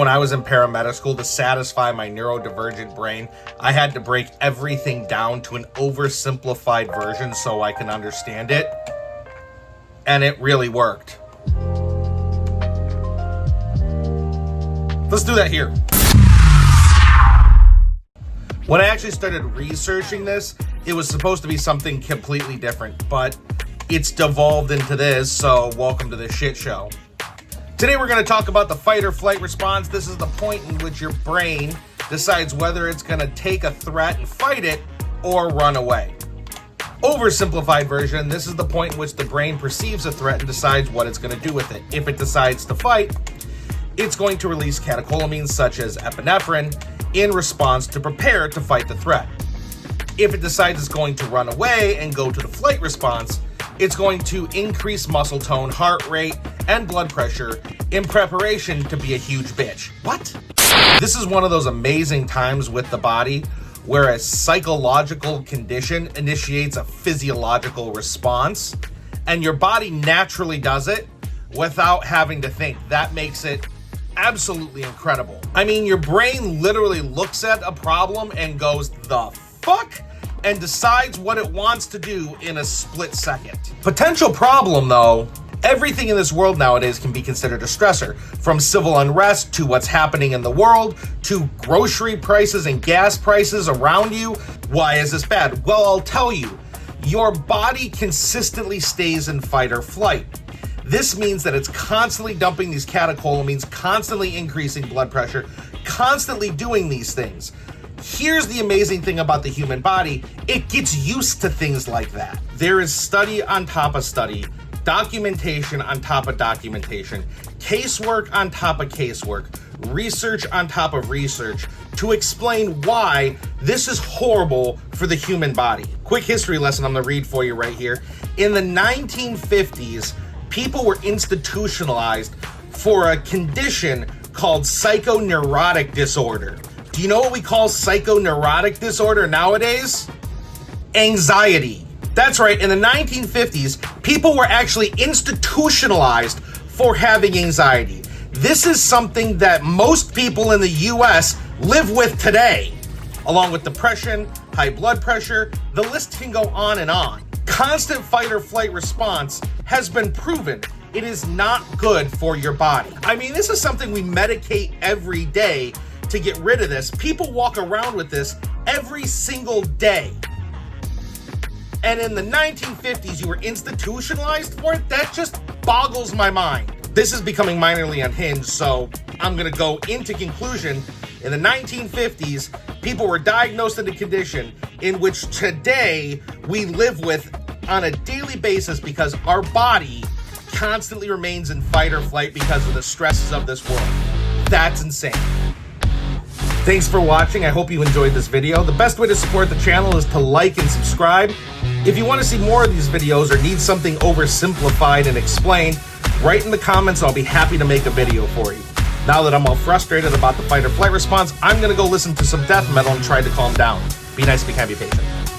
When I was in paramedic school, to satisfy my neurodivergent brain, I had to break everything down to an oversimplified version so I can understand it. And it really worked. Let's do that here. When I actually started researching this, it was supposed to be something completely different, but it's devolved into this, so welcome to this shit show. Today we're going to talk about the fight or flight response. This is the point in which your brain decides whether it's going to take a threat and fight it or run away. Oversimplified version, this is the point in which the brain perceives a threat and decides what it's going to do with it. If it decides to fight, it's going to release catecholamines such as epinephrine in response to prepare to fight the threat. If it decides it's going to run away and go to the flight response, it's going to increase muscle tone, heart rate, and blood pressure in preparation to be a huge bitch. What? This is one of those amazing times with the body where a psychological condition initiates a physiological response, and your body naturally does it without having to think. That makes it absolutely incredible. I mean, your brain literally looks at a problem and goes, the fuck? And decides what it wants to do in a split second. Potential problem though, everything in this world nowadays can be considered a stressor, from civil unrest to what's happening in the world to grocery prices and gas prices around you. Why is this bad? Well, I'll tell you, your body consistently stays in fight or flight. This means that it's constantly dumping these catecholamines, constantly increasing blood pressure, constantly doing these things. Here's the amazing thing about the human body, it gets used to things like that. There is study on top of study, documentation on top of documentation, casework on top of casework, research on top of research to explain why this is horrible for the human body. Quick history lesson I'm gonna read for you right here. In the 1950s, people were institutionalized for a condition called psychoneurotic disorder. Do you know what we call psychoneurotic disorder nowadays? Anxiety. That's right, in the 1950s, people were actually institutionalized for having anxiety. This is something that most people in the US live with today, along with depression, high blood pressure, the list can go on and on. Constant fight or flight response has been proven. It is not good for your body. I mean, this is something we medicate every day to get rid of this. People walk around with this every single day. And in the 1950s, you were institutionalized for it? That just boggles my mind. This is becoming minorly unhinged, so I'm gonna go into conclusion. In the 1950s, people were diagnosed in a condition in which today we live with on a daily basis because our body constantly remains in fight or flight because of the stresses of this world. That's insane. Thanks for watching. I hope you enjoyed this video. The best way to support the channel is to like and subscribe. If you want to see more of these videos or need something oversimplified and explained, write in the comments. I'll be happy to make a video for you. Now that I'm all frustrated about the fight or flight response, I'm going to go listen to some death metal and try to calm down. Be nice, be kind, be patient.